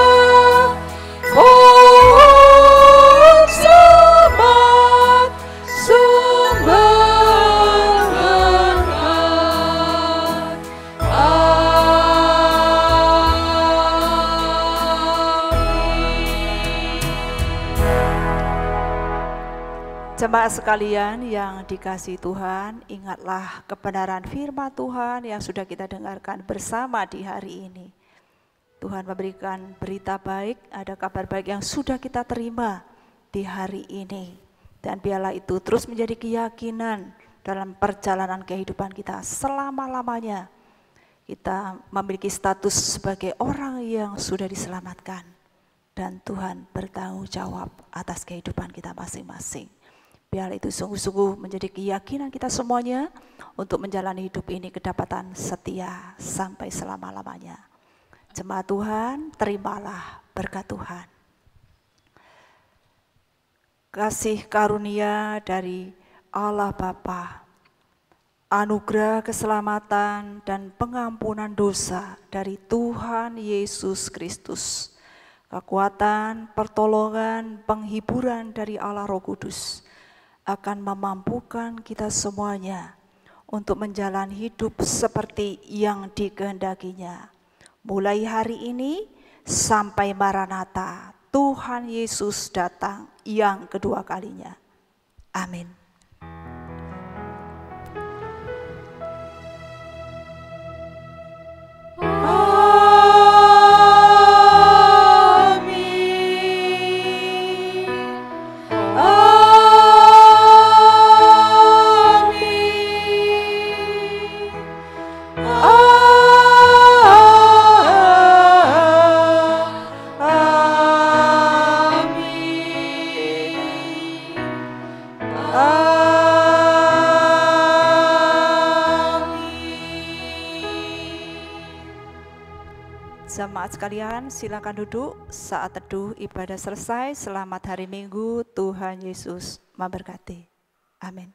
Speaker 4: Jemaat sekalian yang dikasihi Tuhan, ingatlah kebenaran firman Tuhan yang sudah kita dengarkan bersama di hari ini. Tuhan memberikan berita baik, ada kabar baik yang sudah kita terima di hari ini. Dan biarlah itu terus menjadi keyakinan dalam perjalanan kehidupan kita selama-lamanya. Kita memiliki status sebagai orang yang sudah diselamatkan. Dan Tuhan bertanggung jawab atas kehidupan kita masing-masing. Biar itu sungguh-sungguh menjadi keyakinan kita semuanya untuk menjalani hidup ini kedapatan setia sampai selama-lamanya. Jemaat Tuhan, terimalah berkat Tuhan. Kasih karunia dari Allah Bapa, anugerah keselamatan dan pengampunan dosa dari Tuhan Yesus Kristus, kekuatan, pertolongan, penghiburan dari Allah Roh Kudus, akan memampukan kita semuanya untuk menjalani hidup seperti yang dikehendakinya. Mulai hari ini sampai Maranatha, Tuhan Yesus datang yang kedua kalinya. Amin. Jemaat sekalian, silakan duduk. Saat teduh ibadah selesai. Selamat hari Minggu. Tuhan Yesus memberkati.
Speaker 5: Amin.